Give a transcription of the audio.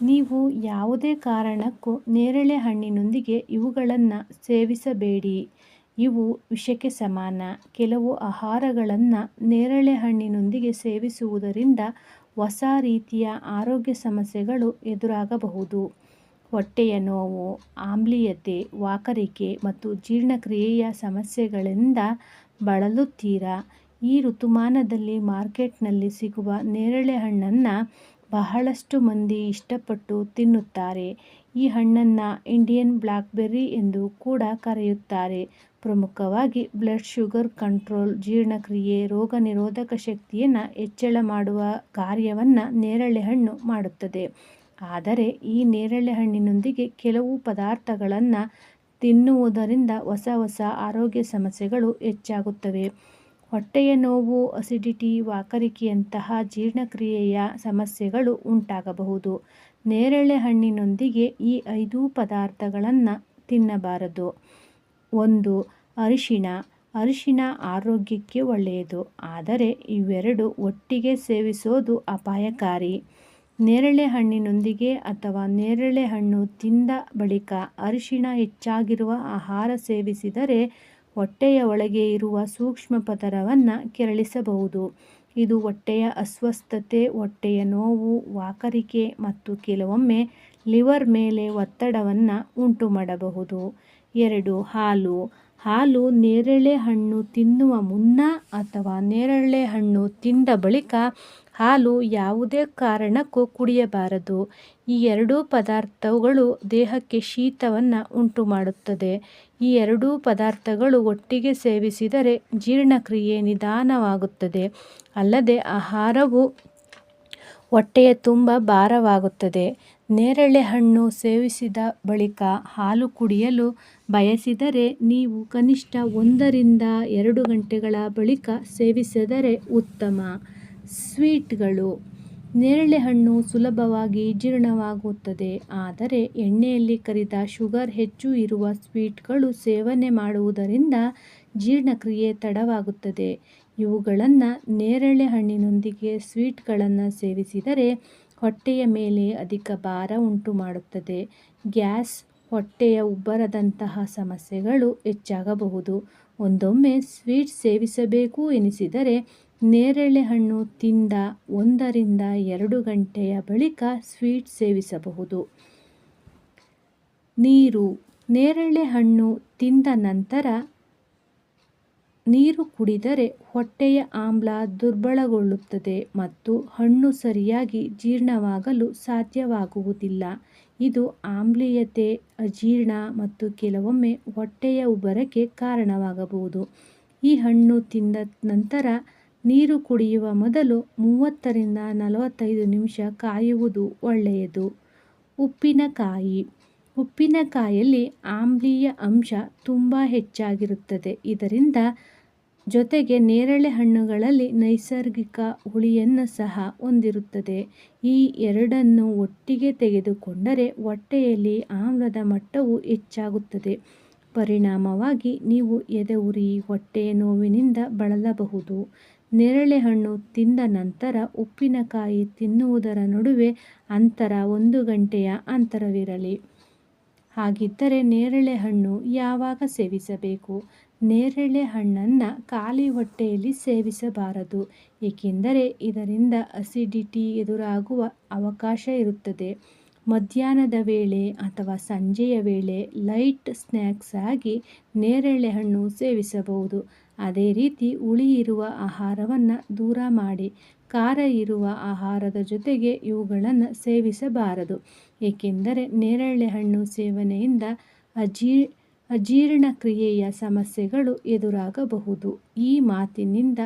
ನೀವು ಯಾವುದೇ ಕಾರಣಕ್ಕೂ ನೇರಳೆ ಹಣ್ಣಿನೊಂದಿಗೆ ಇವುಗಳನ್ನು ಸೇವಿಸಬೇಡಿ. ಇವು ವಿಷಕ್ಕೆ ಸಮಾನ. ಕೆಲವು ಆಹಾರಗಳನ್ನು ನೇರಳೆ ಹಣ್ಣಿನೊಂದಿಗೆ ಸೇವಿಸುವುದರಿಂದ ಹೊಸ ರೀತಿಯ ಆರೋಗ್ಯ ಸಮಸ್ಯೆಗಳು ಎದುರಾಗಬಹುದು. ಹೊಟ್ಟೆಯ ನೋವು, ಆಮ್ಲೀಯತೆ, ವಾಕರಿಕೆ ಮತ್ತು ಜೀರ್ಣಕ್ರಿಯೆಯ ಸಮಸ್ಯೆಗಳಿಂದ ಬಳಲುತ್ತೀರಾ? ಈ ಋತುಮಾನದಲ್ಲಿ ಮಾರ್ಕೆಟ್ನಲ್ಲಿ ಸಿಗುವ ನೇರಳೆ ಹಣ್ಣನ್ನು ಬಹಳಷ್ಟು ಮಂದಿ ಇಷ್ಟಪಟ್ಟು ತಿನ್ನುತ್ತಾರೆ. ಈ ಹಣ್ಣನ್ನು ಇಂಡಿಯನ್ ಬ್ಲ್ಯಾಕ್ಬೆರ್ರಿ ಎಂದು ಕೂಡ ಕರೆಯುತ್ತಾರೆ. ಪ್ರಮುಖವಾಗಿ ಬ್ಲಡ್ ಶುಗರ್ ಕಂಟ್ರೋಲ್, ಜೀರ್ಣಕ್ರಿಯೆ, ರೋಗ ನಿರೋಧಕ ಶಕ್ತಿಯನ್ನು ಹೆಚ್ಚಳ ಮಾಡುವ ಕಾರ್ಯವನ್ನು ನೇರಳೆ ಹಣ್ಣು ಮಾಡುತ್ತದೆ. ಆದರೆ ಈ ನೇರಳೆ ಹಣ್ಣಿನೊಂದಿಗೆ ಕೆಲವು ಪದಾರ್ಥಗಳನ್ನು ತಿನ್ನುವುದರಿಂದ ಹೊಸ ಆರೋಗ್ಯ ಸಮಸ್ಯೆಗಳು ಹೆಚ್ಚಾಗುತ್ತವೆ. ಹೊಟ್ಟೆಯ ನೋವು, ಅಸಿಡಿಟಿ, ವಾಕರಿಕೆಯಂತಹ ಜೀರ್ಣಕ್ರಿಯೆಯ ಸಮಸ್ಯೆಗಳು ಉಂಟಾಗಬಹುದು. ನೇರಳೆ ಹಣ್ಣಿನೊಂದಿಗೆ ಈ 5 ಪದಾರ್ಥಗಳನ್ನು ತಿನ್ನಬಾರದು. 1. ಅರಿಶಿಣ. ಅರಿಶಿಣ ಆರೋಗ್ಯಕ್ಕೆ ಒಳ್ಳೆಯದು, ಆದರೆ ಇವೆರಡು ಒಟ್ಟಿಗೆ ಸೇವಿಸೋದು ಅಪಾಯಕಾರಿ. ನೇರಳೆ ಹಣ್ಣಿನೊಂದಿಗೆ ಅಥವಾ ನೇರಳೆ ಹಣ್ಣು ತಿಂದ ಬಳಿಕ ಅರಿಶಿಣ ಹೆಚ್ಚಾಗಿರುವ ಆಹಾರ ಸೇವಿಸಿದರೆ ಹೊಟ್ಟೆಯ ಒಳಗೆ ಇರುವ ಸೂಕ್ಷ್ಮ ಪದರವನ್ನು ಕೆರಳಿಸಬಹುದು. ಇದು ಹೊಟ್ಟೆಯ ಅಸ್ವಸ್ಥತೆ, ಹೊಟ್ಟೆಯ ನೋವು, ವಾಕರಿಕೆ ಮತ್ತು ಕೆಲವೊಮ್ಮೆ ಲಿವರ್ ಮೇಲೆ ಒತ್ತಡವನ್ನು ಉಂಟುಮಾಡಬಹುದು. 2. ಹಾಲು. ಹಾಲು ನೇರಳೆ ಹಣ್ಣು ತಿನ್ನುವ ಮುನ್ನ ಅಥವಾ ನೇರಳೆ ಹಣ್ಣು ತಿಂದ ಬಳಿಕ ಹಾಲು ಯಾವುದೇ ಕಾರಣಕ್ಕೂ ಕುಡಿಯಬಾರದು. ಈ 2 ಪದಾರ್ಥಗಳು ದೇಹಕ್ಕೆ ಶೀತವನ್ನು ಉಂಟುಮಾಡುತ್ತದೆ. ಈ 2 ಪದಾರ್ಥಗಳು ಒಟ್ಟಿಗೆ ಸೇವಿಸಿದರೆ ಜೀರ್ಣಕ್ರಿಯೆ ನಿಧಾನವಾಗುತ್ತದೆ, ಅಲ್ಲದೆ ಆಹಾರವು ಹೊಟ್ಟೆಯ ತುಂಬ ಭಾರವಾಗುತ್ತದೆ. ನೇರಳೆ ಹಣ್ಣು ಸೇವಿಸಿದ ಬಳಿಕ ಹಾಲು ಕುಡಿಯಲು ಬಯಸಿದರೆ ನೀವು ಕನಿಷ್ಠ 1 ರಿಂದ 2 ಗಂಟೆಗಳ ಬಳಿಕ ಸೇವಿಸಿದರೆ ಉತ್ತಮ. ಸ್ವೀಟ್ಗಳು. ನೇರಳೆ ಹಣ್ಣು ಸುಲಭವಾಗಿ ಜೀರ್ಣವಾಗುತ್ತದೆ, ಆದರೆ ಎಣ್ಣೆಯಲ್ಲಿ ಕರಿದ ಶುಗರ್ ಹೆಚ್ಚು ಇರುವ ಸ್ವೀಟ್ಗಳು ಸೇವನೆ ಮಾಡುವುದರಿಂದ ಜೀರ್ಣಕ್ರಿಯೆ ತಡವಾಗುತ್ತದೆ. ಇವುಗಳನ್ನು ನೇರಳೆ ಹಣ್ಣಿನೊಂದಿಗೆ ಸ್ವೀಟ್ಗಳನ್ನು ಸೇವಿಸಿದರೆ ಹೊಟ್ಟೆಯ ಮೇಲೆ ಅಧಿಕ ಭಾರ ಉಂಟುಮಾಡುತ್ತದೆ. ಗ್ಯಾಸ್, ಹೊಟ್ಟೆಯ ಉಬ್ಬರದಂತಹ ಸಮಸ್ಯೆಗಳು ಹೆಚ್ಚಾಗಬಹುದು. ಒಂದೊಮ್ಮೆ ಸ್ವೀಟ್ ಸೇವಿಸಬೇಕು ಎನಿಸಿದರೆ ನೇರಳೆ ಹಣ್ಣು ತಿಂದ 1 ರಿಂದ 2 ಗಂಟೆಯ ಬಳಿಕ ಸ್ವೀಟ್ ಸೇವಿಸಬಹುದು. ನೀರು. ನೇರಳೆ ಹಣ್ಣು ತಿಂದ ನಂತರ ನೀರು ಕುಡಿದರೆ ಹೊಟ್ಟೆಯ ಆಮ್ಲ ದುರ್ಬಲಗೊಳ್ಳುತ್ತದೆ ಮತ್ತು ಹಣ್ಣು ಸರಿಯಾಗಿ ಜೀರ್ಣವಾಗಲು ಸಾಧ್ಯವಾಗುವುದಿಲ್ಲ. ಇದು ಆಮ್ಲೀಯತೆ, ಅಜೀರ್ಣ ಮತ್ತು ಕೆಲವೊಮ್ಮೆ ಹೊಟ್ಟೆಯ ಉಬ್ಬರಕ್ಕೆ ಕಾರಣವಾಗಬಹುದು. ಈ ಹಣ್ಣು ತಿಂದ ನಂತರ ನೀರು ಕುಡಿಯುವ ಮೊದಲು 30 ರಿಂದ 45 ನಿಮಿಷ ಕಾಯುವುದು ಒಳ್ಳೆಯದು. ಉಪ್ಪಿನಕಾಯಿ. ಉಪ್ಪಿನಕಾಯಿಯಲ್ಲಿ ಆಮ್ಲೀಯ ಅಂಶ ತುಂಬ ಹೆಚ್ಚಾಗಿರುತ್ತದೆ. ಇದರಿಂದ ಜೊತೆಗೆ ನೇರಳೆ ಹಣ್ಣುಗಳಲ್ಲಿ ನೈಸರ್ಗಿಕ ಹುಳಿಯನ್ನು ಸಹ ಹೊಂದಿರುತ್ತದೆ. ಈ ಎರಡನ್ನು ಒಟ್ಟಿಗೆ ತೆಗೆದುಕೊಂಡರೆ ಹೊಟ್ಟೆಯಲ್ಲಿ ಆಮ್ಲದ ಮಟ್ಟವು ಹೆಚ್ಚಾಗುತ್ತದೆ. ಪರಿಣಾಮವಾಗಿ ನೀವು ಎದೆಯುರಿ, ಹೊಟ್ಟೆಯ ನೋವಿನಿಂದ ಬಳಲಬಹುದು. ನೇರಳೆ ಹಣ್ಣು ತಿಂದ ನಂತರ ಉಪ್ಪಿನಕಾಯಿ ತಿನ್ನುವುದರ ನಡುವೆ ಅಂತರ 1 ಗಂಟೆಯ ಅಂತರವಿರಲಿ. ಹಾಗಿದ್ದರೆ ನೇರಳೆ ಹಣ್ಣು ಯಾವಾಗ ಸೇವಿಸಬೇಕು? ನೇರಳೆ ಹಣ್ಣನ್ನು ಖಾಲಿ ಹೊಟ್ಟೆಯಲ್ಲಿ ಸೇವಿಸಬಾರದು, ಏಕೆಂದರೆ ಇದರಿಂದ ಅಸಿಡಿಟಿ ಎದುರಾಗುವ ಅವಕಾಶ ಇರುತ್ತದೆ. ಮಧ್ಯಾಹ್ನದ ವೇಳೆ ಅಥವಾ ಸಂಜೆಯ ವೇಳೆ ಲೈಟ್ ಸ್ನ್ಯಾಕ್ಸ್ ಆಗಿ ನೇರಳೆ ಹಣ್ಣು ಸೇವಿಸಬಹುದು. ಅದೇ ರೀತಿ ಹುಳಿ ಇರುವ ಆಹಾರವನ್ನು ದೂರ ಮಾಡಿ. ಖಾರ ಇರುವ ಆಹಾರದ ಜೊತೆಗೆ ಇವುಗಳನ್ನು ಸೇವಿಸಬಾರದು, ಏಕೆಂದರೆ ನೇರಳೆ ಹಣ್ಣು ಸೇವನೆಯಿಂದ ಅಜೀರ್ಣಕ್ರಿಯೆಯ ಸಮಸ್ಯೆಗಳು ಎದುರಾಗಬಹುದು. ಈ ಮಾತಿನಿಂದ